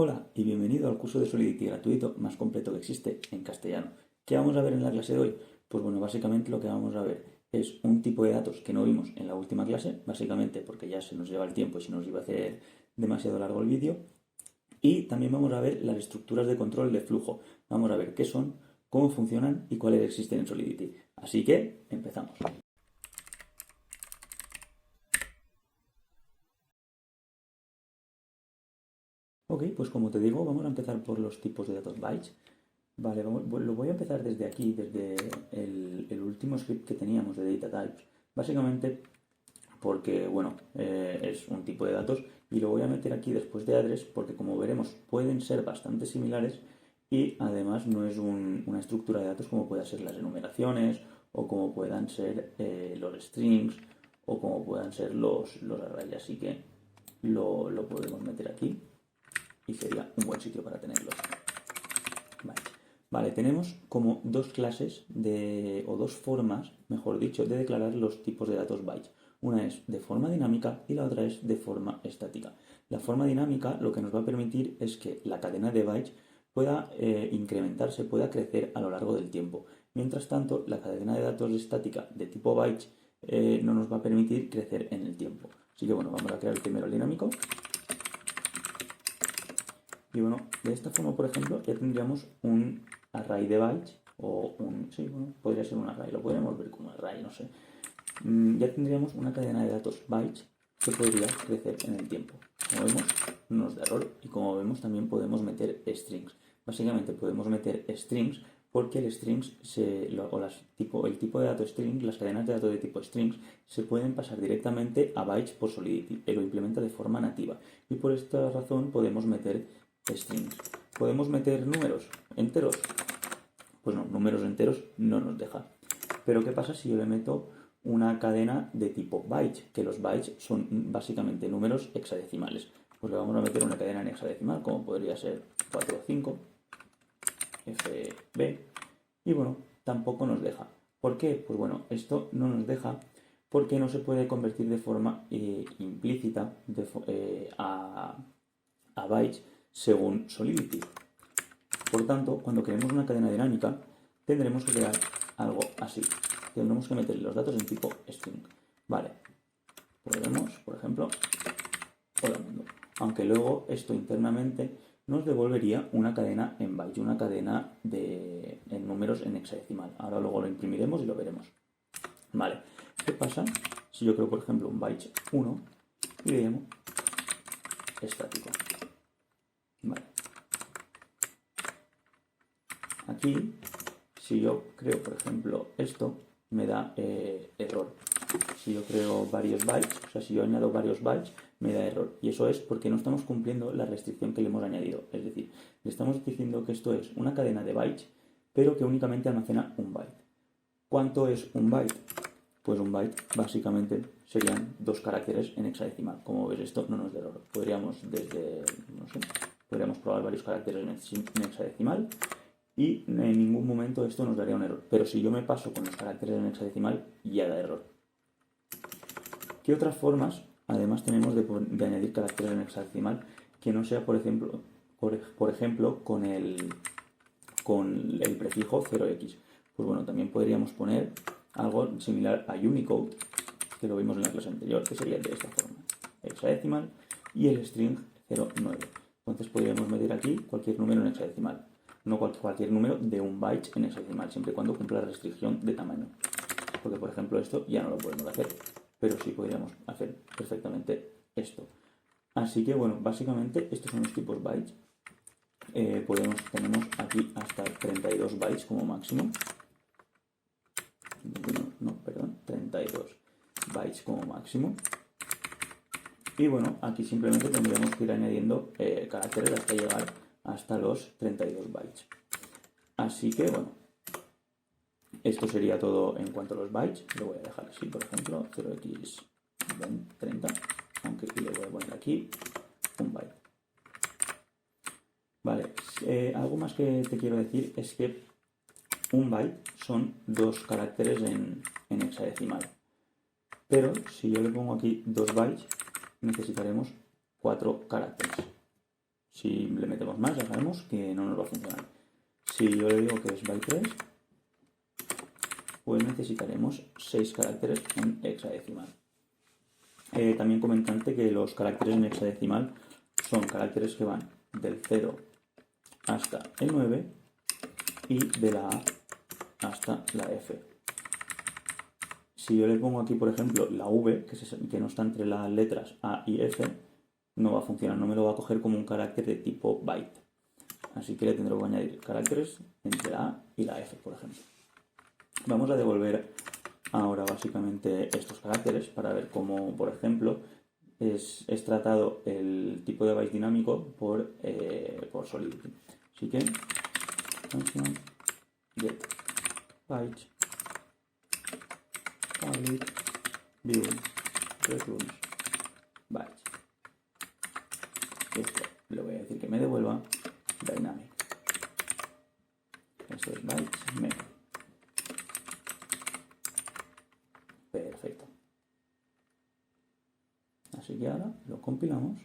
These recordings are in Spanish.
Hola y bienvenido al curso de Solidity gratuito más completo que existe en castellano. ¿Qué vamos a ver en la clase de hoy? Pues bueno, básicamente lo que vamos a ver es un tipo de datos que no vimos en la última clase, básicamente porque ya se nos lleva el tiempo y se nos iba a hacer demasiado largo el vídeo. Y también vamos a ver las estructuras de control de flujo. Vamos a ver qué son, cómo funcionan y cuáles existen en Solidity. Así que empezamos. Ok, pues como te digo, vamos a empezar por los tipos de datos bytes. Vale, lo voy a empezar desde aquí, desde el último script que teníamos de data types. Básicamente porque, bueno, es un tipo de datos y lo voy a meter aquí después de address porque, como veremos, pueden ser bastante similares y además no es una estructura de datos como puedan ser las enumeraciones o como puedan ser los strings o como puedan ser los arrays. Así que lo podemos meter aquí y sería un buen sitio para tenerlos. Vale, tenemos como dos clases o dos formas, mejor dicho, de declarar los tipos de datos bytes. Una es de forma dinámica y la otra es de forma estática. La forma dinámica lo que nos va a permitir es que la cadena de bytes pueda incrementarse, pueda crecer a lo largo del tiempo. Mientras tanto, la cadena de datos estática de tipo bytes no nos va a permitir crecer en el tiempo. Así que bueno, vamos a crear primero el dinámico. Y bueno, de esta forma, por ejemplo, ya tendríamos un array de bytes o sí, bueno, podría ser un array, lo podríamos ver como array, no sé. Ya tendríamos una cadena de datos bytes que podría crecer en el tiempo. Como vemos, no nos da error y como vemos también podemos meter strings. Básicamente podemos meter strings porque el strings el tipo de datos strings, las cadenas de datos de tipo strings se pueden pasar directamente a bytes por Solidity, lo implementa de forma nativa y por esta razón podemos meter strings. ¿Podemos meter números enteros? Pues no, números enteros no nos deja. Pero ¿qué pasa si yo le meto una cadena de tipo bytes? Que los bytes son básicamente números hexadecimales. Pues le vamos a meter una cadena en hexadecimal, como podría ser 4 o 5, FB, y bueno, tampoco nos deja. ¿Por qué? Pues bueno, esto no nos deja porque no se puede convertir de forma implícita a bytes según Solidity. Por tanto, cuando creemos una cadena dinámica, tendremos que crear algo así. Tendremos que meter los datos en tipo string. Vale, podemos, por ejemplo, hola mundo. Aunque luego esto internamente nos devolvería una cadena en bytes, una cadena en números en hexadecimal. Ahora luego lo imprimiremos y lo veremos. Vale, ¿qué pasa si yo creo, por ejemplo, un byte 1 y le llamo estático? Vale. Aquí, si yo creo, por ejemplo, esto, me da error. Si yo creo varios bytes, o sea, si yo añado varios bytes, me da error. Y eso es porque no estamos cumpliendo la restricción que le hemos añadido. Es decir, le estamos diciendo que esto es una cadena de bytes, pero que únicamente almacena un byte. ¿Cuánto es un byte? Pues un byte básicamente serían 2 caracteres en hexadecimal. Como ves, esto no nos da error. Podríamos probar varios caracteres en hexadecimal y en ningún momento esto nos daría un error. Pero si yo me paso con los caracteres en hexadecimal, ya da error. ¿Qué otras formas, además, tenemos de añadir caracteres en hexadecimal que no sea, por ejemplo, con el prefijo 0x? Pues bueno, también podríamos poner algo similar a Unicode, que lo vimos en la clase anterior, que sería de esta forma: hexadecimal y el string 09. Entonces podríamos meter aquí cualquier número en hexadecimal. No cualquier número de un byte en hexadecimal, siempre y cuando cumpla la restricción de tamaño. Porque, por ejemplo, esto ya no lo podemos hacer, pero sí podríamos hacer perfectamente esto. Así que, bueno, básicamente estos son los tipos bytes. Tenemos aquí hasta 32 bytes como máximo. No, perdón, 32 bytes como máximo. Y bueno, aquí simplemente tendríamos que ir añadiendo caracteres hasta llegar hasta los 32 bytes. Así que bueno, esto sería todo en cuanto a los bytes. Lo voy a dejar así, por ejemplo, 0x30, aunque le voy a poner aquí un byte. Vale, algo más que te quiero decir es que un byte son 2 caracteres en hexadecimal. Pero si yo le pongo aquí 2 bytes, necesitaremos 4 caracteres. Si le metemos más, ya sabemos que no nos va a funcionar. Si yo le digo que es byte 3, pues necesitaremos 6 caracteres en hexadecimal. También comentante que los caracteres en hexadecimal son caracteres que van del 0 hasta el 9 y de la A hasta la F. Si yo le pongo aquí, por ejemplo, la V, que no está entre las letras A y F, no va a funcionar, no me lo va a coger como un carácter de tipo byte. Así que le tendré que añadir caracteres entre la A y la F, por ejemplo. Vamos a devolver ahora básicamente estos caracteres para ver cómo, por ejemplo, es tratado el tipo de byte dinámico por Solidity. Así que function get byte public view returns byte. Esto le voy a decir que me devuelva dynamic. Esto es bytes main. Perfecto. Así que ahora lo compilamos,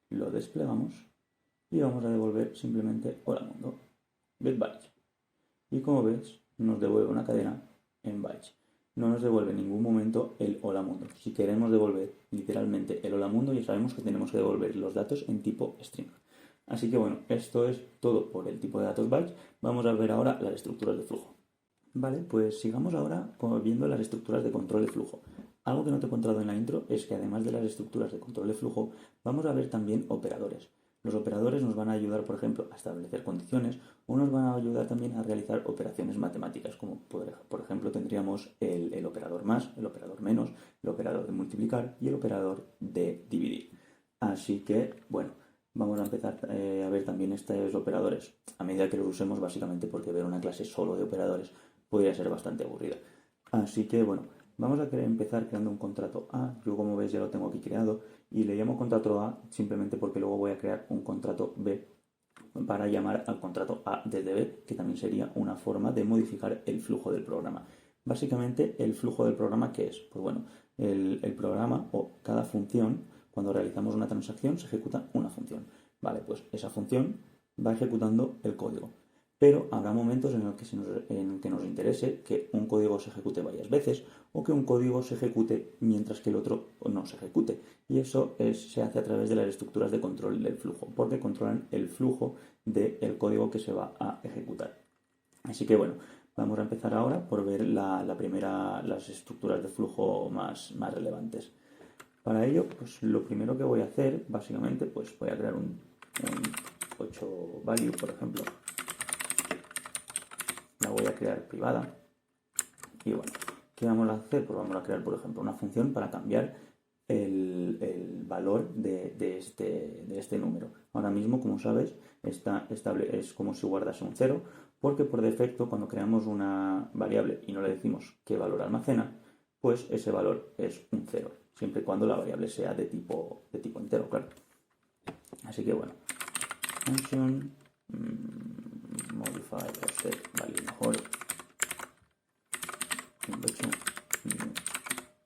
lo desplegamos y vamos a devolver simplemente hola mundo, get bytes. Y como ves, nos devuelve una cadena en bytes. No nos devuelve en ningún momento el hola mundo. Si queremos devolver literalmente el hola mundo, ya sabemos que tenemos que devolver los datos en tipo string. Así que bueno, esto es todo por el tipo de datos bytes. Vamos a ver ahora las estructuras de flujo. Vale, pues sigamos ahora viendo las estructuras de control de flujo. Algo que no te he contado en la intro es que además de las estructuras de control de flujo, vamos a ver también operadores. Los operadores nos van a ayudar, por ejemplo, a establecer condiciones o nos van a ayudar también a realizar operaciones matemáticas, como por ejemplo tendríamos el operador más, el operador menos, el operador de multiplicar y el operador de dividir. Así que, bueno, vamos a empezar a ver también estos operadores a medida que los usemos, básicamente porque ver una clase solo de operadores podría ser bastante aburrida. Así que, bueno, vamos a empezar creando un contrato A. Yo, como veis, ya lo tengo aquí creado y le llamo contrato A simplemente porque luego voy a crear un contrato B para llamar al contrato A desde B, que también sería una forma de modificar el flujo del programa. Básicamente, el flujo del programa, ¿qué es? Pues bueno, el programa o cada función, cuando realizamos una transacción, se ejecuta una función. Vale, pues esa función va ejecutando el código. Pero habrá momentos en los que nos interese que un código se ejecute varias veces o que un código se ejecute mientras que el otro no se ejecute. Y eso se hace a través de las estructuras de control del flujo, porque controlan el flujo del código que se va a ejecutar. Así que bueno, vamos a empezar ahora por ver las estructuras de flujo más relevantes. Para ello, pues lo primero que voy a hacer, básicamente, pues voy a crear un 8 value, por ejemplo. La voy a crear privada y bueno, ¿qué vamos a hacer? Pues vamos a crear, por ejemplo, una función para cambiar el valor de este número. Ahora mismo, como sabes, es como si guardase un 0, porque por defecto, cuando creamos una variable y no le decimos qué valor almacena, pues ese valor es un 0, siempre y cuando la variable sea de tipo entero, claro. Así que bueno, function modify offset value mejor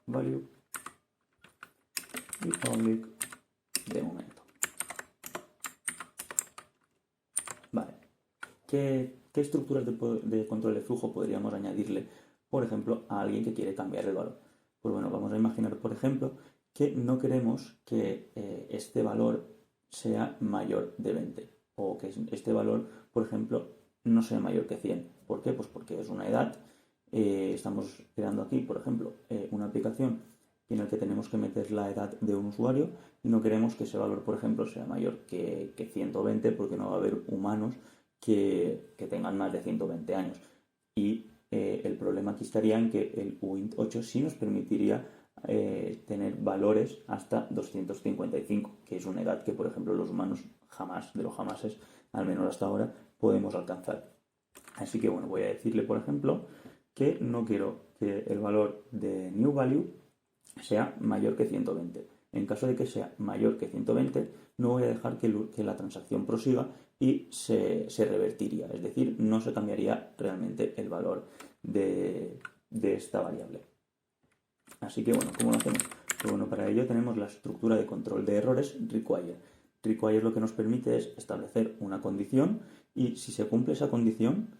value y public de momento. Vale, ¿qué estructuras de control de flujo podríamos añadirle, por ejemplo, a alguien que quiere cambiar el valor? Pues bueno, vamos a imaginar, por ejemplo, que no queremos que este valor sea mayor de 20 o que este valor, por ejemplo, no sea mayor que 100. ¿Por qué? Pues porque es una edad. Estamos creando aquí, por ejemplo, una aplicación en la que tenemos que meter la edad de un usuario y no queremos que ese valor, por ejemplo, sea mayor que 120 porque no va a haber humanos que tengan más de 120 años. Y el problema aquí estaría en que el uint8 sí nos permitiría tener valores hasta 255, que es una edad que, por ejemplo, los humanos jamás, de los jamases, al menos hasta ahora, podemos alcanzar. Así que bueno, voy a decirle, por ejemplo, que no quiero que el valor de new value sea mayor que 120. En caso de que sea mayor que 120, no voy a dejar que la transacción prosiga y se revertiría, es decir, no se cambiaría realmente el valor de esta variable. Así que bueno, ¿cómo lo hacemos? Pues bueno, para ello tenemos la estructura de control de errores require. Require lo que nos permite es establecer una condición y si se cumple esa condición,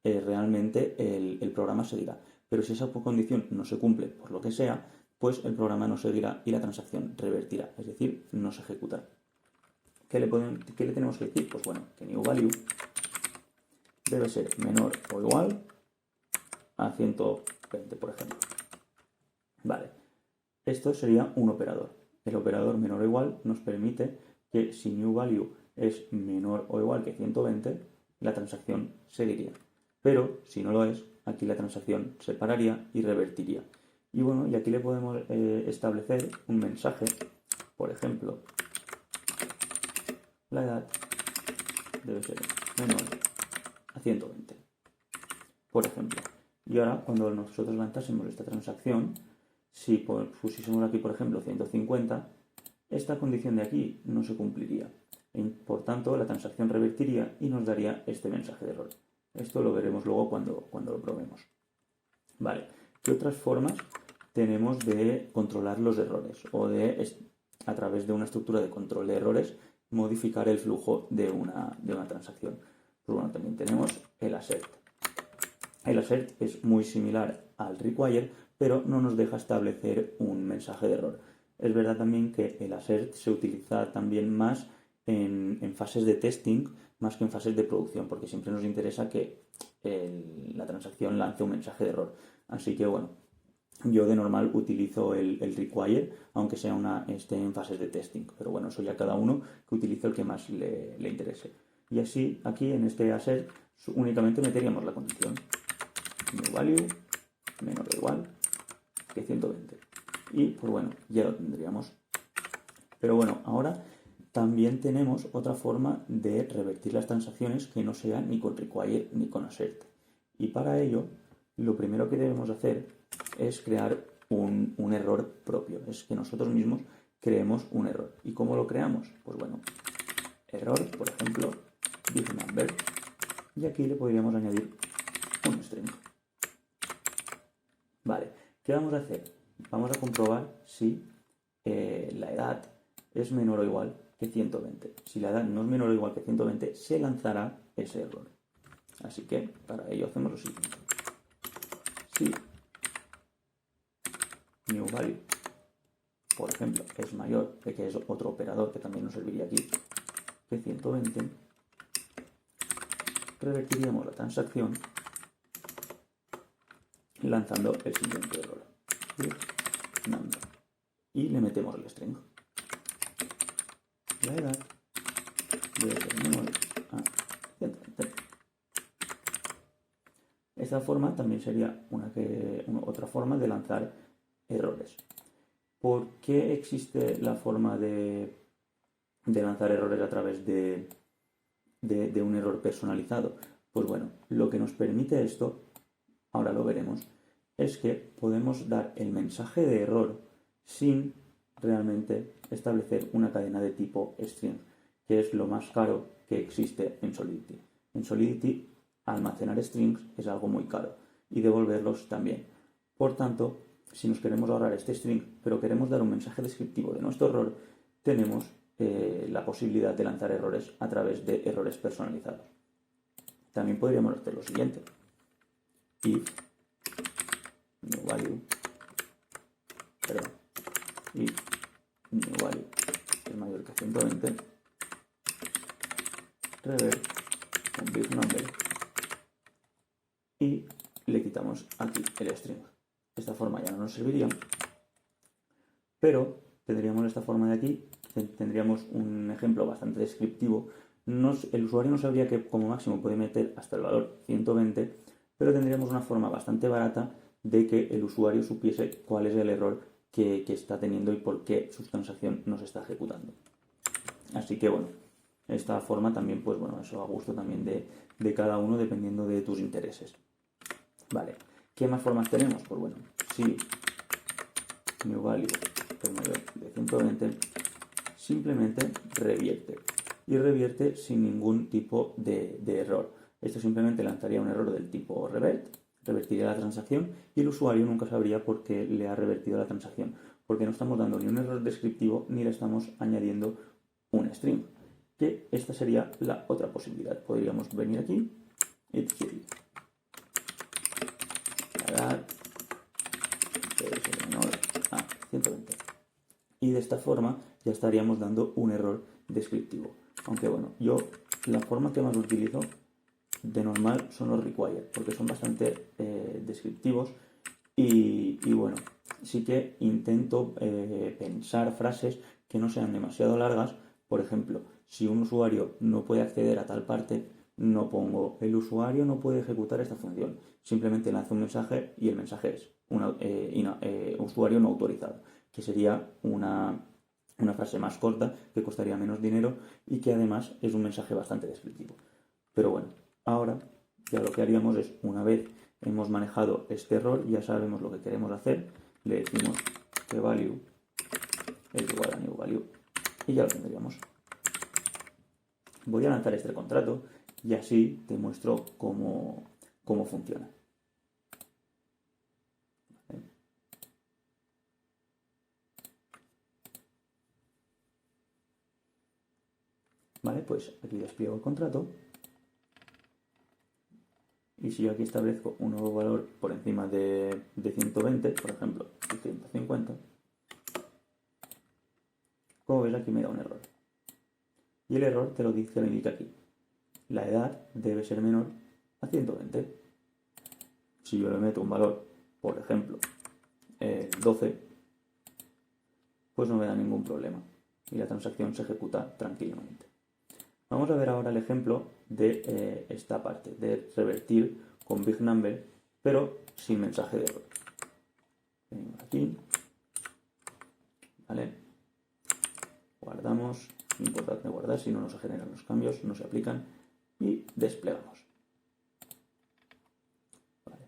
realmente el programa seguirá. Pero si esa condición no se cumple por lo que sea, pues el programa no seguirá y la transacción revertirá, es decir, no se ejecutará. ¿Qué le tenemos que decir? Pues bueno, que new value debe ser menor o igual a 120, por ejemplo. Vale, esto sería un operador. El operador menor o igual nos permite que si new value es menor o igual que 120, la transacción seguiría. Pero si no lo es, aquí la transacción se pararía y revertiría. Y bueno, y aquí le podemos establecer un mensaje, por ejemplo, la edad debe ser menor a 120, por ejemplo. Y ahora, cuando nosotros lanzásemos esta transacción, si pusiésemos aquí, por ejemplo, 150, esta condición de aquí no se cumpliría. Por tanto, la transacción revertiría y nos daría este mensaje de error. Esto lo veremos luego cuando lo probemos. Vale, ¿qué otras formas tenemos de controlar los errores o de, a través de una estructura de control de errores, modificar el flujo de una transacción? Pues bueno, también tenemos el assert. El assert es muy similar al require, pero no nos deja establecer un mensaje de error. Es verdad también que el assert se utiliza también más en fases de testing, más que en fases de producción, porque siempre nos interesa que la transacción lance un mensaje de error. Así que bueno, yo de normal utilizo el require, aunque esté en fases de testing. Pero bueno, eso ya cada uno que utilice el que más le interese. Y así, aquí en este assert, únicamente meteríamos la condición new value menor o igual que 120. Y pues bueno, ya lo tendríamos. Pero bueno, ahora también tenemos otra forma de revertir las transacciones que no sea ni con require ni con assert. Y para ello, lo primero que debemos hacer es crear un error propio. Es que nosotros mismos creemos un error. ¿Y cómo lo creamos? Pues bueno, error, por ejemplo, big number. Y aquí le podríamos añadir un string. Vale, ¿qué vamos a hacer? Vamos a comprobar si la edad es menor o igual que 120. Si la edad no es menor o igual que 120, se lanzará ese error. Así que para ello hacemos lo siguiente. Si new value, por ejemplo, es mayor, que es otro operador que también nos serviría aquí, que 120, revertiríamos la transacción lanzando el siguiente error. Number. Y le metemos el string. La edad debe ser menor a 120. Esta forma también sería otra forma de lanzar errores. ¿Por qué existe la forma de lanzar errores a través de un error personalizado? Pues bueno, lo que nos permite esto, ahora lo veremos, es que podemos dar el mensaje de error sin realmente establecer una cadena de tipo string, que es lo más caro que existe en Solidity. En Solidity, almacenar strings es algo muy caro y devolverlos también. Por tanto, si nos queremos ahorrar este string, pero queremos dar un mensaje descriptivo de nuestro error, tenemos la posibilidad de lanzar errores a través de errores personalizados. También podríamos hacer lo siguiente. If new value, if new value es mayor que 120, revert un big number y le quitamos aquí el string. Esta forma ya no nos serviría, pero tendríamos esta forma de aquí, tendríamos un ejemplo bastante descriptivo. El usuario no sabría que como máximo puede meter hasta el valor 120, pero tendríamos una forma bastante barata de que el usuario supiese cuál es el error que está teniendo y por qué su transacción no se está ejecutando. Así que bueno, esta forma también, pues bueno, eso a gusto también de cada uno dependiendo de tus intereses. Vale, ¿qué más formas tenemos? Pues bueno, si new value es mayor de 120, simplemente revierte. Y revierte sin ningún tipo de error. Esto simplemente lanzaría un error del tipo revert, revertiría la transacción y el usuario nunca sabría por qué le ha revertido la transacción. porque no estamos dando ni un error descriptivo ni le estamos añadiendo un string. Que esta sería la otra posibilidad. Podríamos venir aquí y decir la edad debe ser menor a 120. Y de esta forma ya estaríamos dando un error descriptivo. Aunque bueno, yo la forma que más utilizo de normal son los required, porque son bastante descriptivos y bueno, sí que intento pensar frases que no sean demasiado largas. Por ejemplo, si un usuario no puede acceder a tal parte, no pongo el usuario no puede ejecutar esta función, simplemente lanzo un mensaje y el mensaje es usuario no autorizado, que sería una frase más corta, que costaría menos dinero y que además es un mensaje bastante descriptivo. Pero bueno, ahora ya lo que haríamos es, una vez hemos manejado este error, ya sabemos lo que queremos hacer, le decimos que value es igual a new value y ya lo tendríamos. Voy a lanzar este contrato y así te muestro cómo funciona. Vale, pues aquí despliego el contrato. Y si yo aquí establezco un nuevo valor por encima de 120, por ejemplo, 150, como ves aquí me da un error. Y el error te lo indica aquí. La edad debe ser menor a 120. Si yo le meto un valor, por ejemplo, 12, pues no me da ningún problema. Y la transacción se ejecuta tranquilamente. Vamos a ver ahora el ejemplo de esta parte, de revertir con big number, pero sin mensaje de error. Venimos aquí, ¿vale? Guardamos, importante guardar, si no se generan los cambios, no se aplican, y desplegamos. Vale.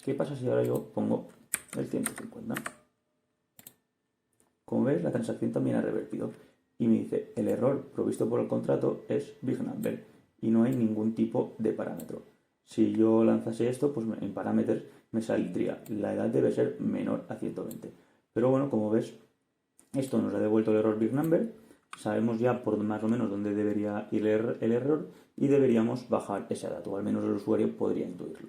¿Qué pasa si ahora yo pongo el 150? Como ves, la transacción también ha revertido. Y me dice, el error provisto por el contrato es big number y no hay ningún tipo de parámetro. Si yo lanzase esto, pues en parámetros me saldría, la edad debe ser menor a 120. Pero bueno, como ves, esto nos ha devuelto el error big number, sabemos ya por más o menos dónde debería ir el error y deberíamos bajar ese dato, o al menos el usuario podría intuirlo.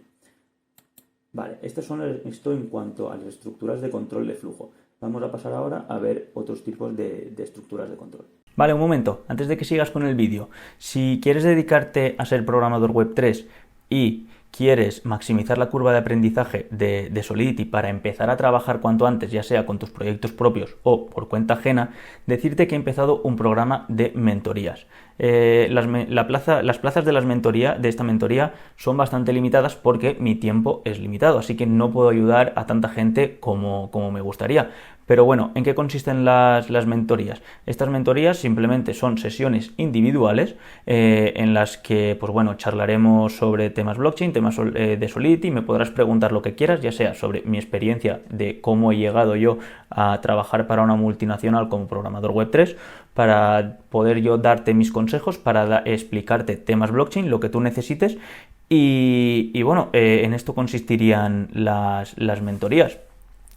Vale, esto en cuanto a las estructuras de control de flujo. Vamos a pasar ahora a ver otros tipos de estructuras de control. Vale, un momento, antes de que sigas con el vídeo, si quieres dedicarte a ser programador web 3 y quieres maximizar la curva de aprendizaje de Solidity para empezar a trabajar cuanto antes, ya sea con tus proyectos propios o por cuenta ajena, decirte que he empezado un programa de mentorías. Las plazas de esta mentoría son bastante limitadas porque mi tiempo es limitado, así que no puedo ayudar a tanta gente como me gustaría. Pero bueno, ¿en qué consisten las mentorías? Estas mentorías simplemente son sesiones individuales en las que, pues bueno, charlaremos sobre temas blockchain, temas de Solidity, me podrás preguntar lo que quieras, ya sea sobre mi experiencia de cómo he llegado yo a trabajar para una multinacional como programador web 3, para poder yo darte mis consejos, para explicarte temas blockchain, lo que tú necesites. Y bueno, en esto consistirían las mentorías.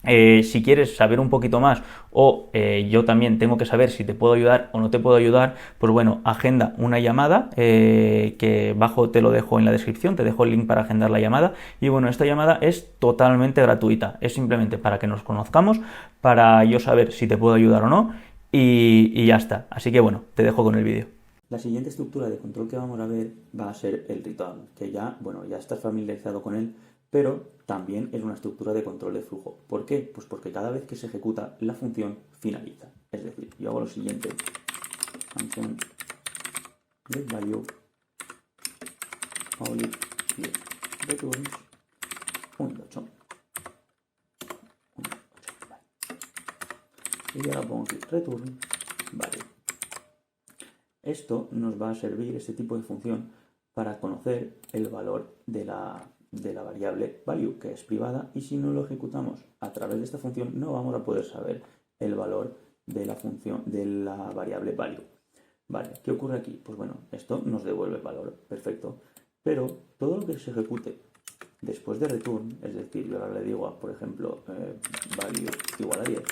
Si quieres saber un poquito más o yo también tengo que saber si te puedo ayudar o no te puedo ayudar, pues bueno, agenda una llamada que abajo te lo dejo en la descripción, te dejo el link para agendar la llamada. Y bueno, esta llamada es totalmente gratuita, es simplemente para que nos conozcamos, para yo saber si te puedo ayudar o no y ya está. Así que bueno, te dejo con el vídeo. La siguiente estructura de control que vamos a ver va a ser el return, que ya estás familiarizado con él, pero también es una estructura de control de flujo. ¿Por qué? Pues porque cada vez que se ejecuta, la función finaliza. Es decir, yo hago lo siguiente. Function getValue public returns 1.8. Y ahora pongo aquí return value. Esto nos va a servir, este tipo de función, para conocer el valor de la variable value, que es privada, y si no lo ejecutamos a través de esta función no vamos a poder saber el valor de la función de la variable value. Vale, ¿qué ocurre aquí? Pues bueno, esto nos devuelve el valor, perfecto, pero todo lo que se ejecute después de return, es decir, yo ahora le digo, por ejemplo, value igual a 10,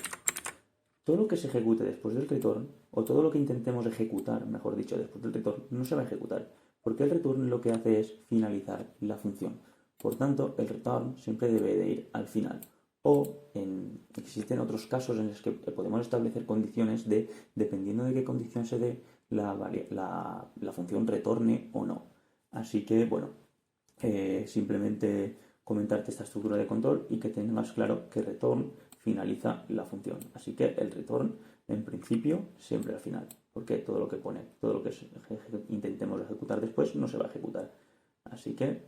todo lo que se ejecute después del return, o todo lo que intentemos ejecutar, mejor dicho, después del return, no se va a ejecutar, porque el return lo que hace es finalizar la función. Por tanto, el return siempre debe de ir al final. O existen otros casos en los que podemos establecer condiciones dependiendo de qué condición se dé, la función retorne o no. Así que, bueno, simplemente comentarte esta estructura de control y que tengas claro que return finaliza la función. Así que el return, en principio, siempre al final, porque todo lo que intentemos ejecutar después no se va a ejecutar. Así que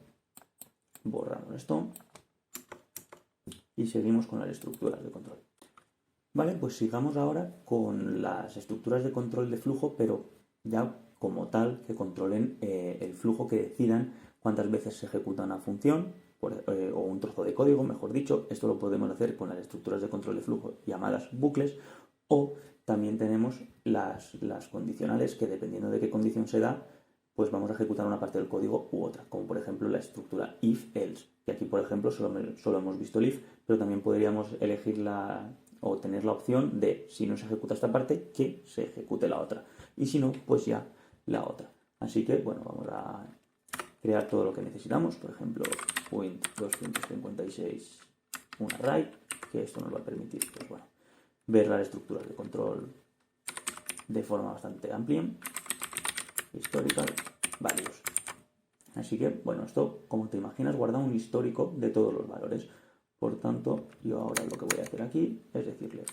borramos esto y seguimos con las estructuras de control. Vale, pues sigamos ahora con las estructuras de control de flujo, pero ya como tal, que controlen el flujo, que decidan cuántas veces se ejecuta una función o un trozo de código, mejor dicho. Esto lo podemos hacer con las estructuras de control de flujo llamadas bucles, o también tenemos las condicionales, que dependiendo de qué condición se da, pues vamos a ejecutar una parte del código u otra, como por ejemplo la estructura if-else, que aquí por ejemplo solo hemos visto el if, pero también podríamos elegir o tener la opción de, si no se ejecuta esta parte, que se ejecute la otra, y si no, pues ya la otra. Así que, bueno, vamos a crear todo lo que necesitamos, por ejemplo, Wint 256, un array, que esto nos va a permitir, pues bueno, ver las estructuras de control de forma bastante amplia. Historical values. Así que, bueno, esto, como te imaginas, guarda un histórico de todos los valores. Por tanto, yo ahora lo que voy a hacer aquí es decirle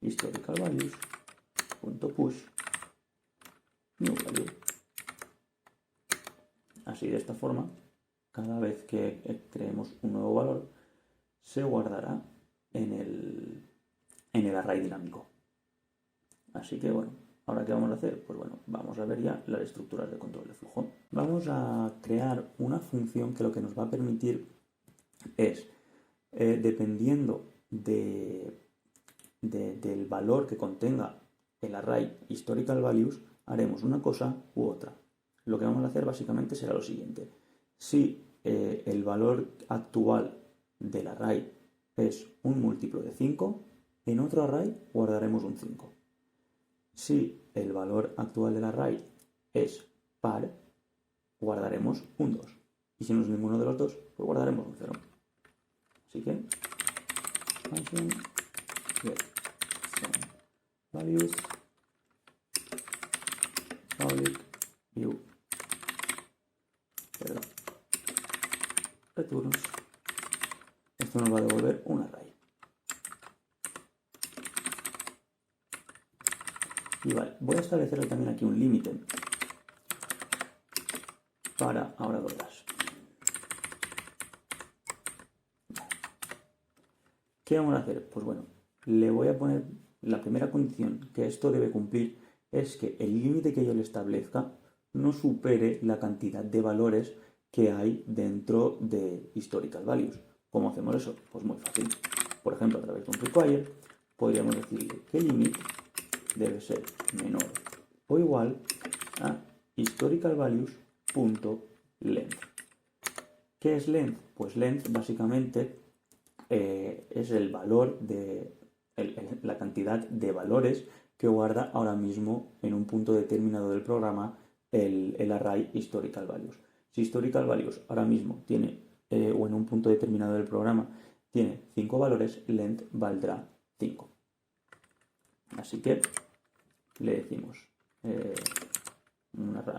historical values.push new value. Así, de esta forma, cada vez que creemos un nuevo valor, se guardará en el array dinámico. Así que, bueno, ¿ahora qué vamos a hacer? Pues bueno, vamos a ver ya las estructuras de control de flujo. Vamos a crear una función que lo que nos va a permitir es, dependiendo del valor que contenga el array historical values, haremos una cosa u otra. Lo que vamos a hacer básicamente será lo siguiente. Si el valor actual del array es un múltiplo de 5, en otro array guardaremos un 5. Si el valor actual del array es par, guardaremos un 2. Y si no es ninguno de los dos, pues guardaremos un 0. Así que, function get some values public view returns. Esto nos va a devolver un array. Y vale, voy a establecer también aquí un límite para ahora dos. ¿Qué vamos a hacer? Pues bueno, le voy a poner la primera condición que esto debe cumplir, es que el límite que yo le establezca no supere la cantidad de valores que hay dentro de historical values. ¿Cómo hacemos eso? Pues muy fácil. Por ejemplo, a través de un require podríamos decirle que el limit debe ser menor o igual a historical values.length. ¿Qué es length? Pues length básicamente es el valor la cantidad de valores que guarda ahora mismo en un punto determinado del programa el array historical values. Si historical values ahora mismo tiene, o en un punto determinado del programa, tiene 5 valores, length valdrá 5. Así que le decimos,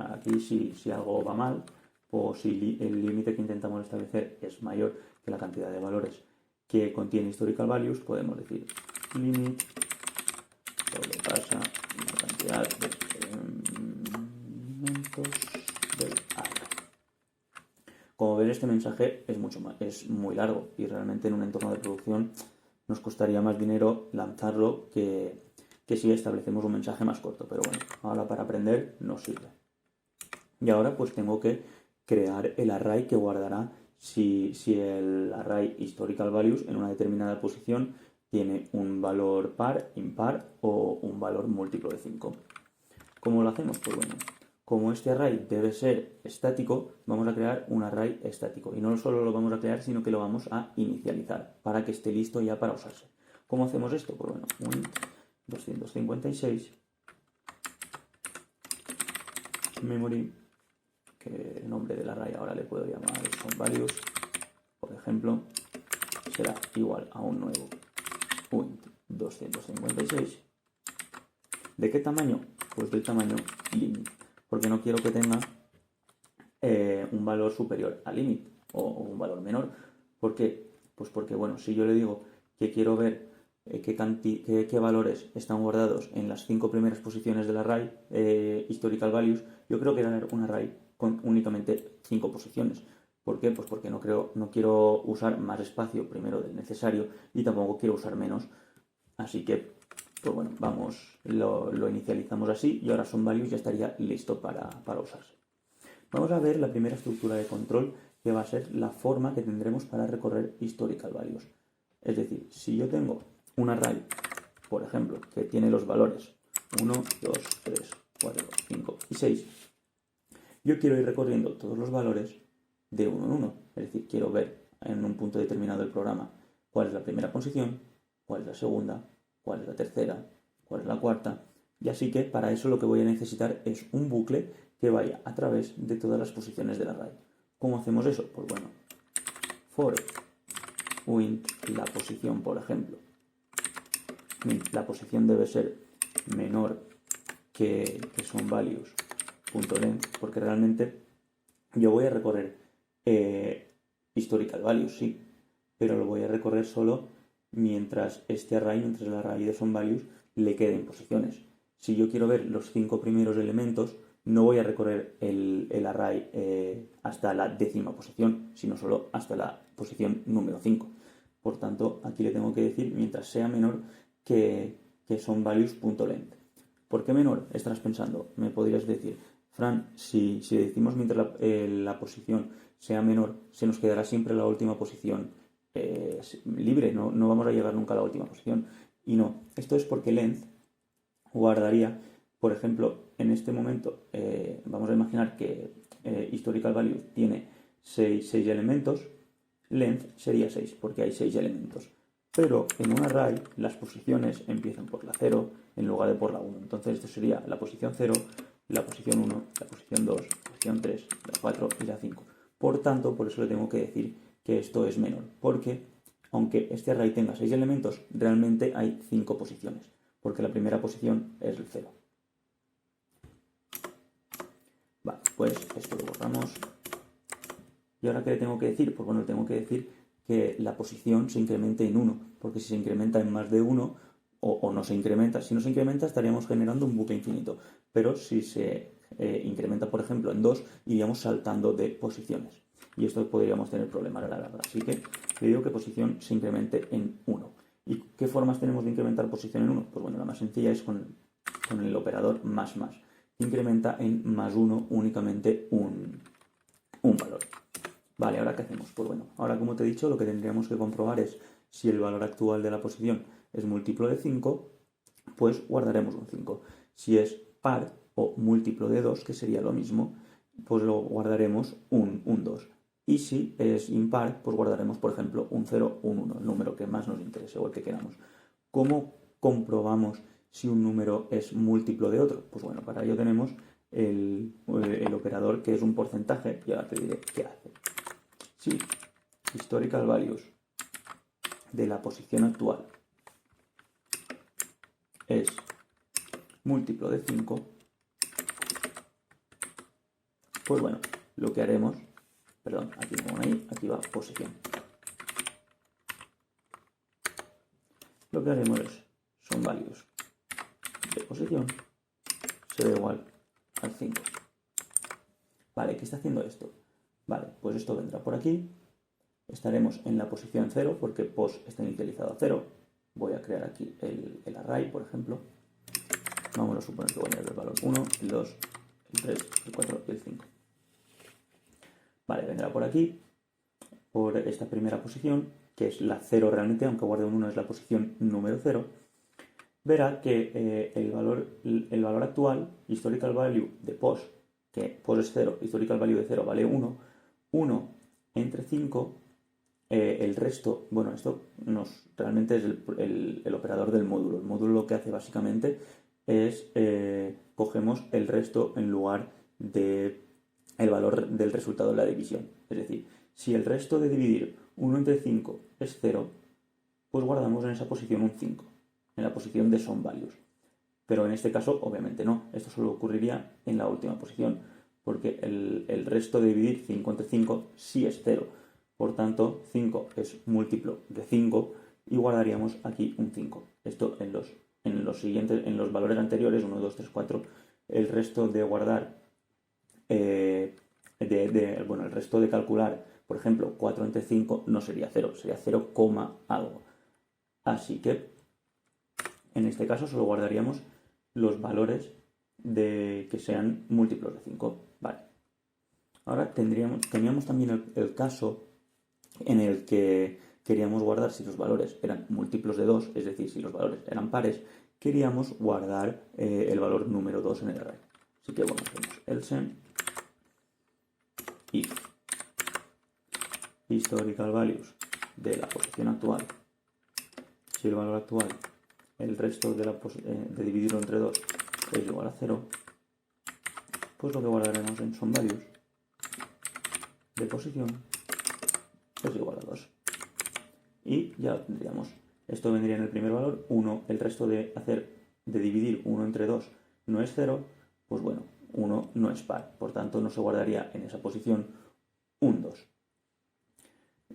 aquí si algo va mal, o si el límite que intentamos establecer es mayor que la cantidad de valores que contiene historical values, podemos decir limit sobrepasa la cantidad de elementos del array. Como ves, este mensaje es muy largo y realmente en un entorno de producción nos costaría más dinero lanzarlo que si establecemos un mensaje más corto, pero bueno, ahora para aprender nos sirve. Y ahora pues tengo que crear el array que guardará si el array historical values en una determinada posición tiene un valor par, impar o un valor múltiplo de 5. ¿Cómo lo hacemos? Pues bueno, como este array debe ser estático, vamos a crear un array estático. Y no solo lo vamos a crear, sino que lo vamos a inicializar para que esté listo ya para usarse. ¿Cómo hacemos esto? Pues bueno, 256, memory, que el nombre del array ahora le puedo llamar SomeValues, por ejemplo, será igual a un nuevo int 256. ¿De qué tamaño? Pues del tamaño limit, porque no quiero que tenga un valor superior al limit o un valor menor. ¿Por qué? Pues porque, bueno, si yo le digo que quiero ver qué valores están guardados en las 5 primeras posiciones del array historical values, yo creo que era un array con únicamente 5 posiciones. ¿Por qué? Pues porque no quiero usar más espacio primero del necesario y tampoco quiero usar menos. Así que, pues bueno, lo inicializamos así y ahora SomeValues ya estaría listo para usarse. Vamos a ver la primera estructura de control, que va a ser la forma que tendremos para recorrer historical values. Es decir, si yo tengo un array, por ejemplo, que tiene los valores 1, 2, 3, 4, 5 y 6, yo quiero ir recorriendo todos los valores de uno en uno. Es decir, quiero ver en un punto determinado del programa cuál es la primera posición, cuál es la segunda, cuál es la tercera, cuál es la cuarta. Y así que para eso lo que voy a necesitar es un bucle que vaya a través de todas las posiciones del array. ¿Cómo hacemos eso? Pues bueno, for int la posición, por ejemplo. La posición debe ser menor que SomeValues.length, porque realmente yo voy a recorrer historical values, sí, pero lo voy a recorrer solo mientras el array de SomeValues le queden posiciones. Si yo quiero ver los 5 primeros elementos, no voy a recorrer el array hasta la 10ª posición, sino solo hasta la posición número 5. Por tanto, aquí le tengo que decir mientras sea menor que SomeValues.length. ¿Por qué menor? Estarás pensando, me podrías decir, Fran, si decimos mientras la posición sea menor, se nos quedará siempre la última posición libre, no vamos a llegar nunca a la última posición. Y no, esto es porque length guardaría, por ejemplo, en este momento, vamos a imaginar que historical value tiene 6 elementos, length sería 6, porque hay 6 elementos. Pero en un array las posiciones empiezan por la 0 en lugar de por la 1. Entonces esto sería la posición 0, la posición 1, la posición 2, la posición 3, la 4 y la 5. Por tanto, por eso le tengo que decir que esto es menor, porque aunque este array tenga 6 elementos, realmente hay 5 posiciones, porque la primera posición es el 0. Vale, pues esto lo borramos. ¿Y ahora qué le tengo que decir? Pues bueno, le tengo que decir que la posición se incremente en 1, porque si se incrementa en más de 1, o no se incrementa, si no se incrementa estaríamos generando un bucle infinito, pero si se incrementa, por ejemplo, en 2, iríamos saltando de posiciones. Y esto podríamos tener problemas a la larga. Así que le digo que posición se incremente en 1. ¿Y qué formas tenemos de incrementar posición en 1? Pues bueno, la más sencilla es con el operador más. Incrementa en más 1 únicamente un valor. Vale, ¿ahora qué hacemos? Pues bueno, ahora como te he dicho, lo que tendríamos que comprobar es si el valor actual de la posición es múltiplo de 5, pues guardaremos un 5. Si es par o múltiplo de 2, que sería lo mismo, pues lo guardaremos un 2. Y si es impar, pues guardaremos, por ejemplo, un 0, un 1, el número que más nos interese o el que queramos. ¿Cómo comprobamos si un número es múltiplo de otro? Pues bueno, para ello tenemos el operador que es un porcentaje, y ahora te diré qué hace. Si historical values de la posición actual es múltiplo de 5, pues bueno, lo que haremos, perdón, aquí tengo una i, aquí va posición. Lo que haremos es SomeValues de posición se da igual al 5. Vale, ¿qué está haciendo esto? Vale, pues esto vendrá por aquí, estaremos en la posición 0 porque pos está inicializado a 0. Voy a crear aquí el array, por ejemplo. Vamos a suponer que voy a añadir el valor 1, el 2, el 3, el 4 y el 5. Vale, vendrá por aquí, por esta primera posición, que es la 0 realmente, aunque guarde un 1 es la posición número 0. Verá que el valor actual, historical value de pos, que pos es 0, historical value de 0 vale 1, 1 entre 5 el resto, bueno, esto realmente es el operador del módulo. El módulo lo que hace básicamente es cogemos el resto en lugar de el valor del resultado de la división. Es decir, si el resto de dividir 1 entre 5 es 0, pues guardamos en esa posición un 5, en la posición de SUMVALUES. Pero en este caso, obviamente no. Esto solo ocurriría en la última posición, porque el resto de dividir 5 entre 5 sí es 0. Por tanto, 5 es múltiplo de 5 y guardaríamos aquí un 5. Esto en los siguientes, en los valores anteriores, 1, 2, 3, 4, el resto de guardar, el resto de calcular, por ejemplo, 4 entre 5 no sería 0, sería 0, algo. Así que, en este caso, solo guardaríamos los valores que sean múltiplos de 5. Vale. Ahora teníamos también el caso en el que queríamos guardar si los valores eran múltiplos de 2, es decir, si los valores eran pares, queríamos guardar el valor número 2 en el array. Así que bueno, hacemos else if historical values de la posición actual. Si el valor actual, el resto de dividirlo entre 2 es igual a 0, pues lo que guardaremos en SUMVALUES de posición es igual a 2. Y ya lo tendríamos. Esto vendría en el primer valor, 1, el resto de dividir 1 entre 2 no es 0, pues bueno, 1 no es par, por tanto no se guardaría en esa posición un 2.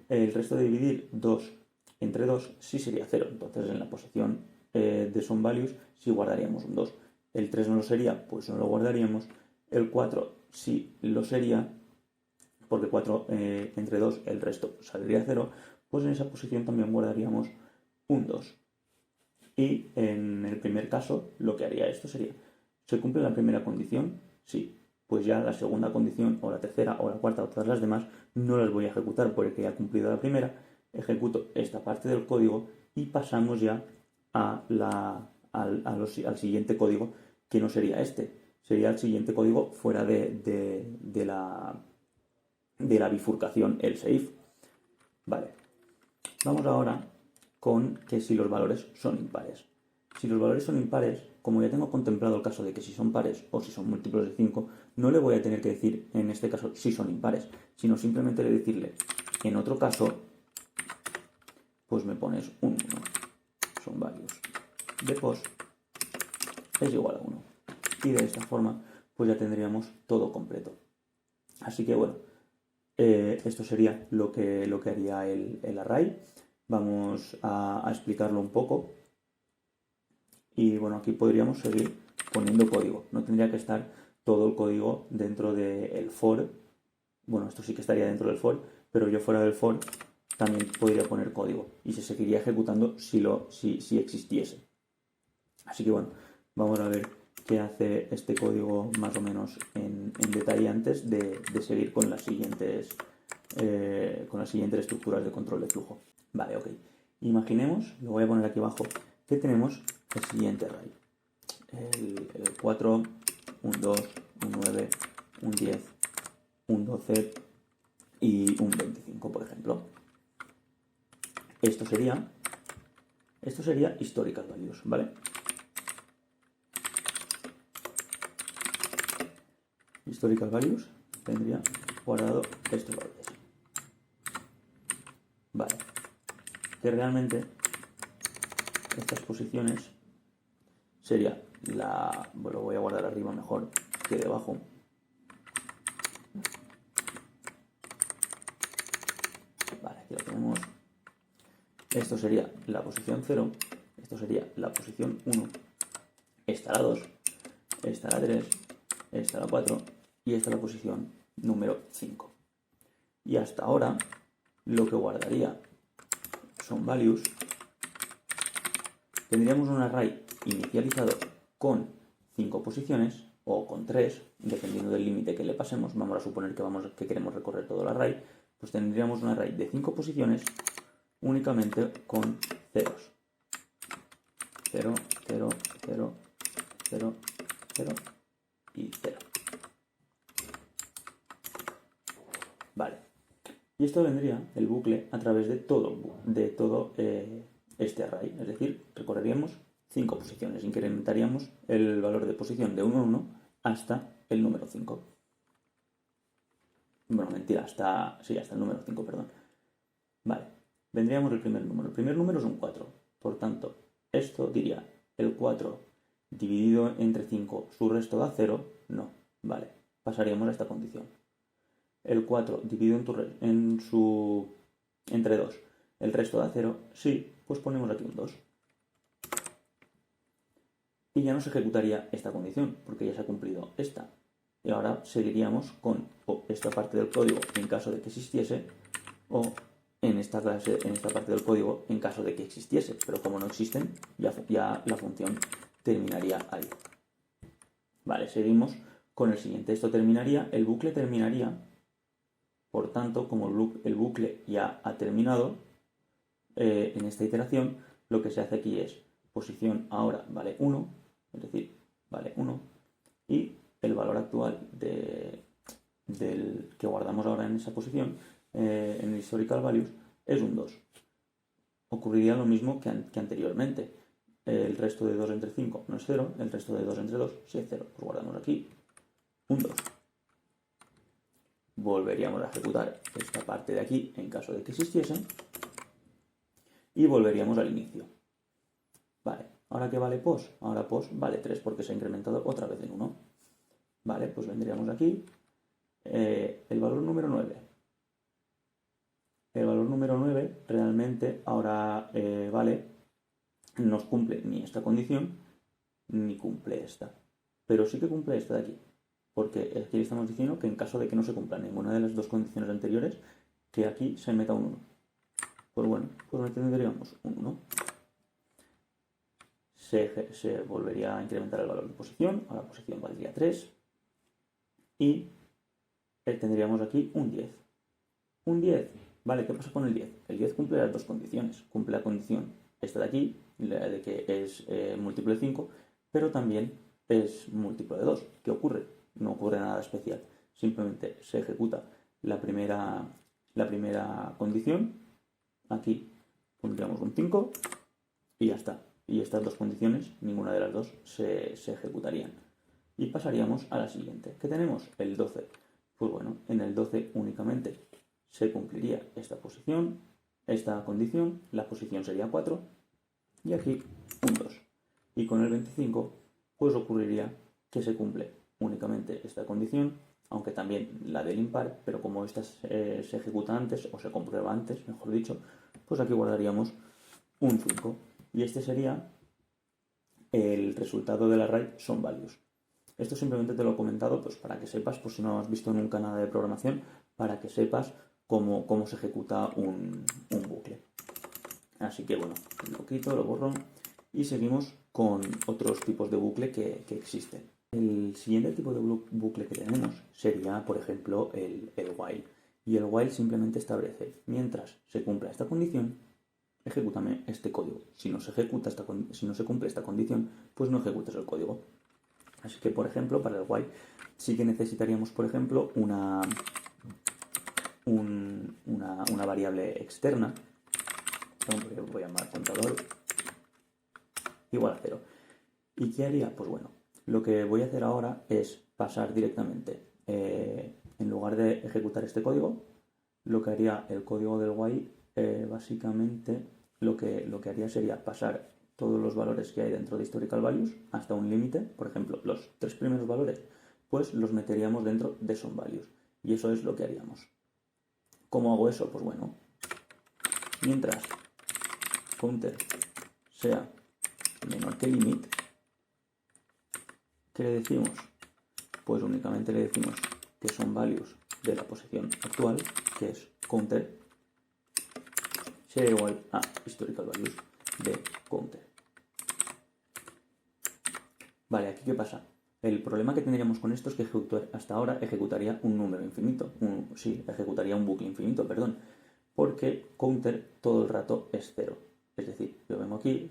El resto de dividir 2 entre 2 sí sería 0, entonces en la posición de SUMVALUES sí guardaríamos un 2. El 3 no lo sería, pues no lo guardaríamos. El 4 sí lo sería, porque 4 entre 2 el resto saldría 0, pues en esa posición también guardaríamos un 2. Y en el primer caso lo que haría esto sería, ¿se cumple la primera condición? Sí. Pues ya la segunda condición, o la tercera, o la cuarta, o todas las demás, no las voy a ejecutar porque ya he cumplido la primera. Ejecuto esta parte del código y pasamos ya al siguiente código, que no sería este. Sería el siguiente código fuera de la bifurcación else if. Vale. Vamos ahora con que si los valores son impares. Si los valores son impares, como ya tengo contemplado el caso de que si son pares o si son múltiplos de 5, no le voy a tener que decir en este caso si son impares, sino simplemente decirle en otro caso, pues me pones un 1. SUMVALUES de post es igual a 1. Y de esta forma, pues ya tendríamos todo completo. Así que bueno, esto sería lo que haría el array. Vamos a explicarlo un poco. Y bueno, aquí podríamos seguir poniendo código. No tendría que estar todo el código dentro del for. Bueno, esto sí que estaría dentro del for, pero yo fuera del for también podría poner código. Y se seguiría ejecutando si existiese. Así que bueno, vamos a ver qué hace este código más o menos en detalle antes de seguir con las siguientes estructuras de control de flujo. Vale, ok. Imaginemos, lo voy a poner aquí abajo, que tenemos el siguiente array. El 4, un 2, un 9, un 10, un 12 y un 25, por ejemplo. Esto sería historical values, ¿vale? Historical values tendría guardado estos valores. Vale. Que realmente estas posiciones sería lo voy a guardar arriba mejor que debajo. Vale, aquí lo tenemos. Esto sería la posición 0, esto sería la posición 1, esta la 2, esta la 3, esta la 4 y esta la posición número 5. Y hasta ahora lo que guardaría son values. Tendríamos un array inicializado con 5 posiciones o con 3, dependiendo del límite que le pasemos. Vamos a suponer que queremos recorrer todo el array, pues tendríamos un array de 5 posiciones únicamente con ceros. 0, 0, 0, 0, 0 y 0. Vale. Y esto vendría el bucle a través de todo este array. Es decir, recorreríamos 5 posiciones. Incrementaríamos el valor de posición de 1 en 1 hasta el número 5. Bueno, mentira, hasta el número 5, perdón. Vale, vendríamos el primer número. El primer número es un 4. Por tanto, esto diría el 4 dividido entre 5, ¿su resto da 0? No. Vale, pasaríamos a esta condición. El 4 dividido entre 2, ¿el resto da 0? Sí, pues ponemos aquí un 2. Y ya no se ejecutaría esta condición, porque ya se ha cumplido esta. Y ahora seguiríamos con esta parte del código en caso de que existiese, o en esta parte del código en caso de que existiese. Pero como no existen, ya la función terminaría ahí. Vale, seguimos con el siguiente. Esto terminaría, el bucle terminaría. Por tanto, como el bucle ya ha terminado, en esta iteración, lo que se hace aquí es posición ahora vale 1, es decir, vale 1, y el valor actual del que guardamos ahora en esa posición, en el historical values, es un 2. Ocurriría lo mismo que anteriormente. El resto de 2 entre 5 no es 0, el resto de 2 entre 2 sí es 0. Pues guardamos aquí un 2. Volveríamos a ejecutar esta parte de aquí en caso de que existiese y volveríamos al inicio. Vale, ¿ahora qué vale pos? Ahora pos vale 3 porque se ha incrementado otra vez en 1. Vale, pues vendríamos aquí. El valor número 9. El valor número 9 realmente ahora no cumple ni esta condición ni cumple esta. Pero sí que cumple esta de aquí. Porque aquí estamos diciendo que en caso de que no se cumpla ninguna de las dos condiciones anteriores, que aquí se meta un 1. Pues bueno, pues tendríamos un 1. Se volvería a incrementar el valor de posición, ahora posición valdría 3. Y tendríamos aquí un 10. Un 10, vale, ¿qué pasa con el 10? El 10 cumple las dos condiciones. Cumple la condición esta de aquí, la de que es múltiplo de 5, pero también es múltiplo de 2. ¿Qué ocurre? No ocurre nada especial. Simplemente se ejecuta la primera condición. Aquí pondríamos un 5 y ya está. Y estas dos condiciones, ninguna de las dos se ejecutarían. Y pasaríamos a la siguiente. ¿Qué tenemos? El 12. Pues bueno, en el 12 únicamente se cumpliría esta condición. La posición sería 4. Y aquí un 2. Y con el 25 pues ocurriría que se cumple únicamente esta condición, aunque también la del impar, pero como esta se ejecuta antes, o se comprueba antes, mejor dicho, pues aquí guardaríamos un 5. Y este sería el resultado del array son values. Esto simplemente te lo he comentado pues para que sepas, pues si no has visto nunca nada de programación, para que sepas cómo se ejecuta un bucle. Así que bueno, lo quito, lo borro y seguimos con otros tipos de bucle que existen. El siguiente tipo de bucle que tenemos sería, por ejemplo, el while. Y el while simplemente establece, mientras se cumpla esta condición, ejecútame este código. Si no se cumple esta condición, pues no ejecutes el código. Así que, por ejemplo, para el while sí que necesitaríamos, por ejemplo, una variable externa. Voy a llamar contador igual a 0. ¿Y qué haría? Pues bueno, lo que voy a hacer ahora es pasar directamente, en lugar de ejecutar este código, lo que haría el código del while, básicamente lo que haría sería pasar todos los valores que hay dentro de historical values hasta un límite. Por ejemplo, los 3 primeros valores pues los meteríamos dentro de some values, y eso es lo que haríamos. ¿Cómo hago eso? Pues bueno, mientras counter sea menor que limit, ¿qué le decimos? Pues únicamente le decimos que son values de la posición actual, que es counter, sea igual a historical values de counter. Vale, ¿aquí qué pasa? El problema que tendríamos con esto es que hasta ahora ejecutaría un número infinito. Ejecutaría un bucle infinito, perdón. Porque counter todo el rato es 0. Es decir, yo vengo aquí,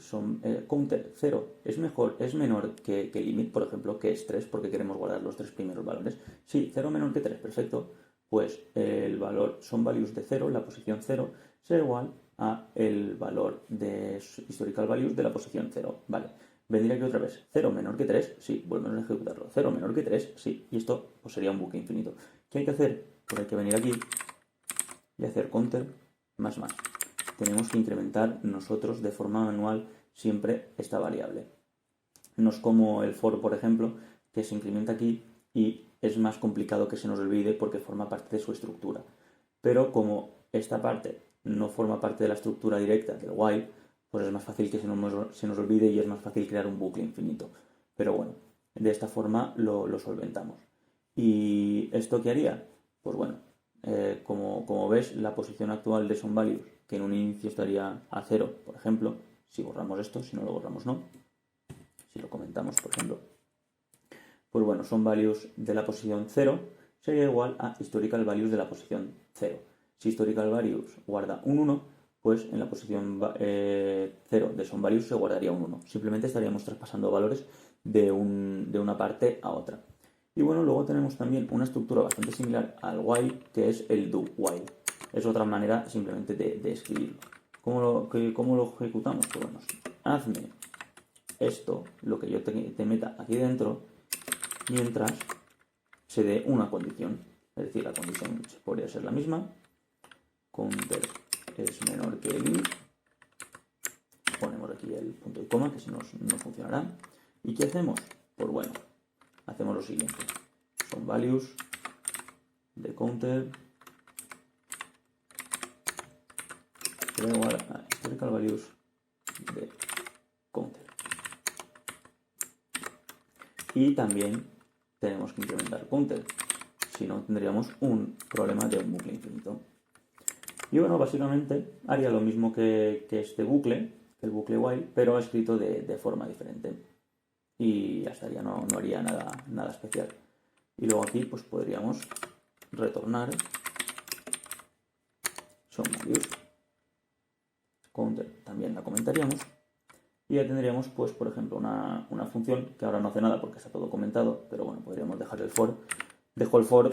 counter 0 es menor que limit, por ejemplo, que es 3, porque queremos guardar los 3 primeros valores. Sí, 0 menor que 3, perfecto. pues el valor son values de 0, la posición 0, será igual a el valor de historical values de la posición 0. Vale, vendría aquí otra vez. 0 menor que 3, sí, volvemos a ejecutarlo. 0 menor que 3, sí. Y esto pues sería un bucle infinito. ¿Qué hay que hacer? Pues hay que venir aquí y hacer counter más más. Tenemos que incrementar nosotros de forma manual siempre esta variable. No es como el for, por ejemplo, que se incrementa aquí y es más complicado que se nos olvide porque forma parte de su estructura. Pero como esta parte no forma parte de la estructura directa del while, pues es más fácil que se nos olvide y es más fácil crear un bucle infinito. Pero bueno, de esta forma lo solventamos. ¿Y esto qué haría? Pues bueno, como ves, la posición actual de SonValues, que en un inicio estaría a 0, por ejemplo, si borramos esto, si no lo borramos no, si lo comentamos, por ejemplo, pues bueno, SonValues de la posición 0 sería igual a historical values de la posición 0. Si historical values guarda un 1, pues en la posición 0 de SonValues se guardaría un 1. Simplemente estaríamos traspasando valores de una parte a otra. Y bueno, luego tenemos también una estructura bastante similar al while, que es el do while. Es otra manera simplemente de escribirlo. ¿Cómo lo ejecutamos? Pues bueno, hazme esto, lo que yo te meta aquí dentro, mientras se dé una condición. Es decir, la condición podría ser la misma. Counter es menor que el int. Ponemos aquí el punto y coma, que si no funcionará. ¿Y qué hacemos? Pues bueno, hacemos lo siguiente. SonValues de counter será igual a historical values de counter. Y también tenemos que incrementar counter, si no tendríamos un problema de un bucle infinito. Y bueno, básicamente haría lo mismo que este bucle, que el bucle while, pero escrito de forma diferente. Y ya estaría, no haría nada especial. Y luego aquí pues podríamos retornar SonValues. Counter también la comentaríamos. Y ya tendríamos, pues, por ejemplo, una función que ahora no hace nada porque está todo comentado, pero bueno, podríamos dejar el for. Dejo el for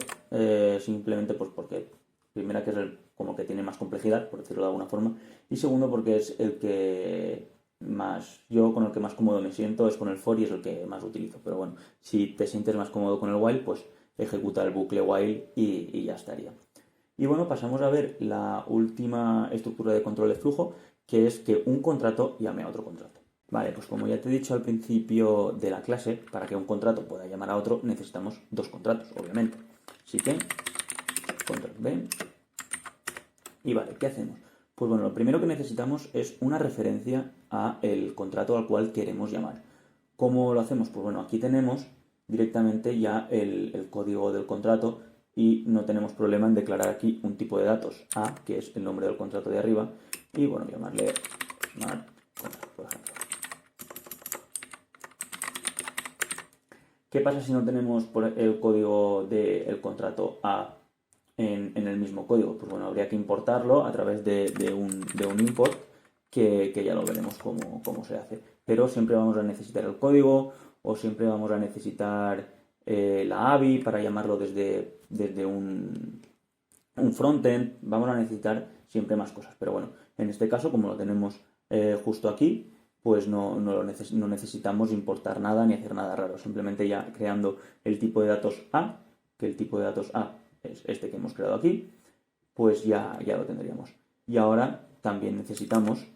simplemente pues porque, primera, que es como que tiene más complejidad, por decirlo de alguna forma, y segundo, porque es el que yo con el que más cómodo me siento es con el for y es el que más utilizo. Pero bueno, si te sientes más cómodo con el while, pues ejecuta el bucle while y ya estaría. Y bueno, pasamos a ver la última estructura de control de flujo, que es que un contrato llame a otro contrato. Vale, pues como ya te he dicho al principio de la clase, para que un contrato pueda llamar a otro necesitamos dos contratos, obviamente. Así que, control B. Y vale, ¿qué hacemos? Pues bueno, lo primero que necesitamos es una referencia a el contrato al cual queremos llamar. ¿Cómo lo hacemos? Pues bueno, aquí tenemos directamente ya el código del contrato y no tenemos problema en declarar aquí un tipo de datos A, que es el nombre del contrato de arriba, y bueno, llamarle smart contract, por ejemplo. ¿Qué pasa si no tenemos el código del contrato A en el mismo código? Pues bueno, habría que importarlo a través de un import que ya lo veremos cómo se hace. Pero siempre vamos a necesitar el código o siempre vamos a necesitar la API para llamarlo desde un frontend. Vamos a necesitar siempre más cosas. Pero bueno, en este caso, como lo tenemos justo aquí, pues no necesitamos importar nada ni hacer nada raro. Simplemente ya creando el tipo de datos A, que el tipo de datos A es este que hemos creado aquí, pues ya lo tendríamos. Y ahora también necesitamos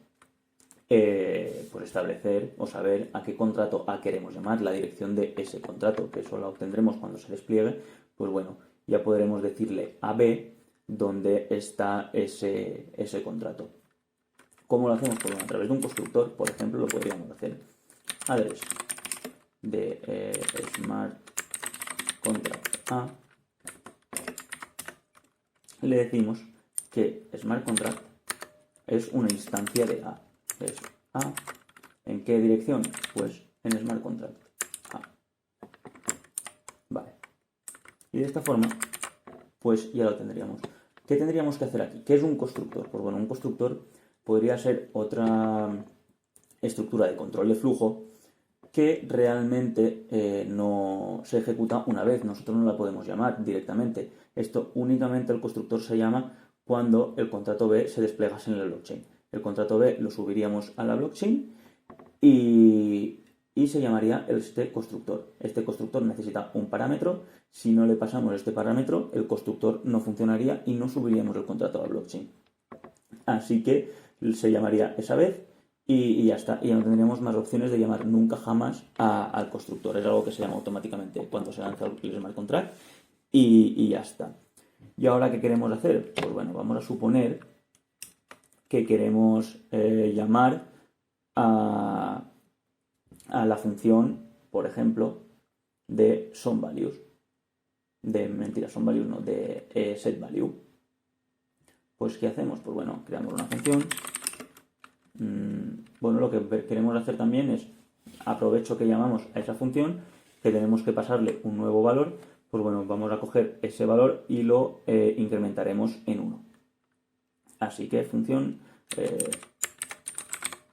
pues establecer o saber a qué contrato A queremos llamar, la dirección de ese contrato, que eso la obtendremos cuando se despliegue. Pues bueno, ya podremos decirle a B dónde está ese contrato. ¿Cómo lo hacemos? Pues bueno, a través de un constructor, por ejemplo, lo podríamos hacer. Address de smart contract A. Le decimos que smart contract es una instancia de A. Es A. ¿En qué dirección? Pues en smart contract A. Vale. Y de esta forma, pues ya lo tendríamos. ¿Qué tendríamos que hacer aquí? ¿Qué es un constructor? Pues bueno, un constructor podría ser otra estructura de control de flujo que realmente no se ejecuta una vez, nosotros no la podemos llamar directamente. Esto únicamente el constructor se llama cuando el contrato B se desplegase en la blockchain. El contrato B lo subiríamos a la blockchain y se llamaría este constructor. Este constructor necesita un parámetro. Si no le pasamos este parámetro, el constructor no funcionaría y no subiríamos el contrato a la blockchain. Así que se llamaría esa vez y ya está. Y ya no tendríamos más opciones de llamar nunca jamás al constructor. Es algo que se llama automáticamente cuando se lanza el smart contract y ya está. ¿Y ahora qué queremos hacer? Pues bueno, vamos a suponer que queremos llamar a la función, por ejemplo, de SomeValues. De setValue. Pues, ¿qué hacemos? Pues bueno, creamos una función. Bueno, lo que queremos hacer también es, aprovecho que llamamos a esa función, que tenemos que pasarle un nuevo valor, pues bueno, vamos a coger ese valor y lo incrementaremos en 1. Así que función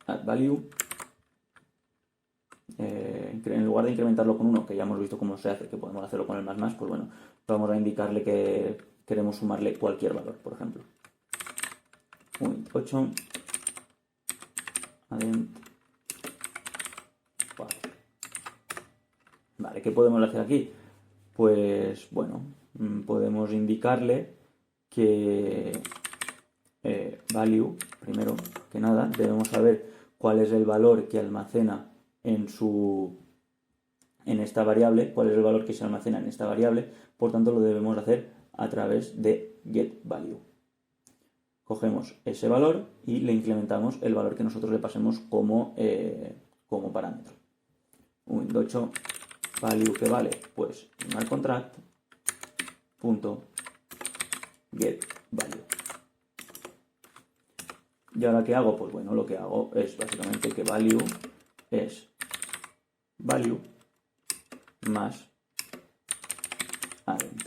addValue, en lugar de incrementarlo con 1, que ya hemos visto cómo se hace, que podemos hacerlo con el más, pues bueno, vamos a indicarle que queremos sumarle cualquier valor, por ejemplo. 8 4. Vale, ¿qué podemos hacer aquí? Pues bueno, podemos indicarle que value, primero que nada, debemos saber cuál es el valor que almacena en esta variable, cuál es el valor que se almacena en esta variable, por tanto lo debemos hacer a través de getValue. Cogemos ese valor y le incrementamos el valor que nosotros le pasemos como parámetro. 8 value que vale, pues smart contract punto getValue. ¿Y ahora qué hago? Pues bueno, lo que hago es básicamente que value es value más addend.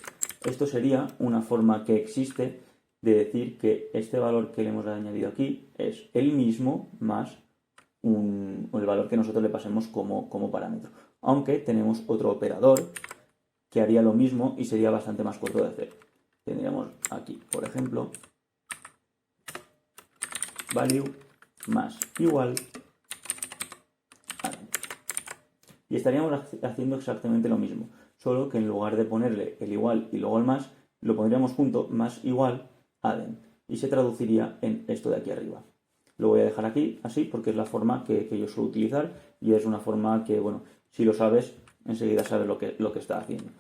Esto sería una forma que existe de decir que este valor que le hemos añadido aquí es el mismo más el valor que nosotros le pasemos como parámetro. Aunque tenemos otro operador que haría lo mismo y sería bastante más corto de hacer. Tendríamos aquí, por ejemplo, value más igual addend. Y estaríamos haciendo exactamente lo mismo, solo que en lugar de ponerle el igual y luego el más, lo pondríamos junto, más igual addend, y se traduciría en esto de aquí arriba. Lo voy a dejar aquí, así, porque es la forma que yo suelo utilizar y es una forma que, bueno, si lo sabes, enseguida sabes lo que está haciendo.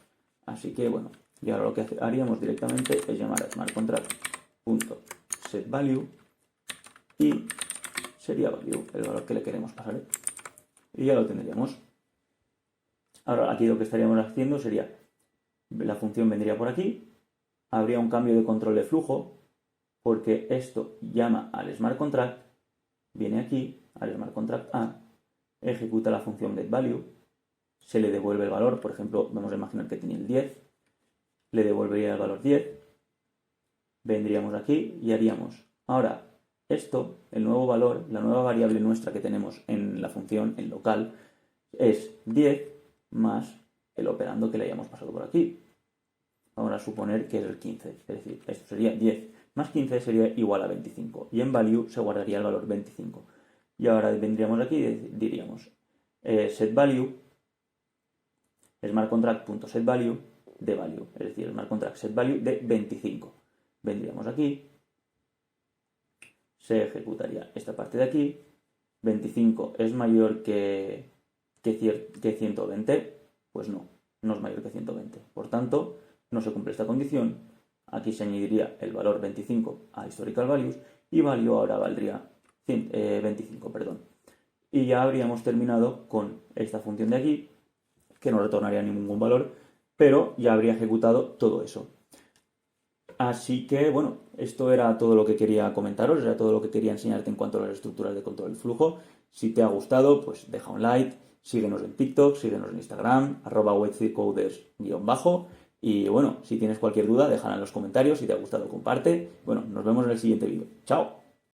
Así que, bueno, y ahora lo que haríamos directamente es llamar a smartcontract.setValue y sería value, el valor que le queremos pasar. Y ya lo tendríamos. Ahora aquí lo que estaríamos haciendo sería, la función vendría por aquí, habría un cambio de control de flujo, porque esto llama al smart contract, viene aquí, al smart contract A, ejecuta la función getValue, se le devuelve el valor, por ejemplo, vamos a imaginar que tenía el 10, le devolvería el valor 10, vendríamos aquí y haríamos, ahora, esto, el nuevo valor, la nueva variable nuestra que tenemos en la función, en local, es 10 más el operando que le hayamos pasado por aquí. Vamos a suponer que es el 15, es decir, esto sería 10 más 15 sería igual a 25 y en value se guardaría el valor 25. Y ahora vendríamos aquí y diríamos setValue, smartcontract.setValue de value, es decir, smartcontract setValue de 25. Vendríamos aquí, se ejecutaría esta parte de aquí, 25 es mayor que 120, pues no es mayor que 120. Por tanto, no se cumple esta condición. Aquí se añadiría el valor 25 a historical values y value ahora valdría 25, perdón. Y ya habríamos terminado con esta función de aquí, que no retornaría ningún valor, pero ya habría ejecutado todo eso. Así que, bueno, esto era todo lo que quería comentaros, era todo lo que quería enseñarte en cuanto a las estructuras de control del flujo. Si te ha gustado, pues deja un like, síguenos en TikTok, síguenos en Instagram, @web3coders_. Y bueno, si tienes cualquier duda, déjala en los comentarios. Si te ha gustado, comparte. Bueno, nos vemos en el siguiente vídeo. ¡Chao!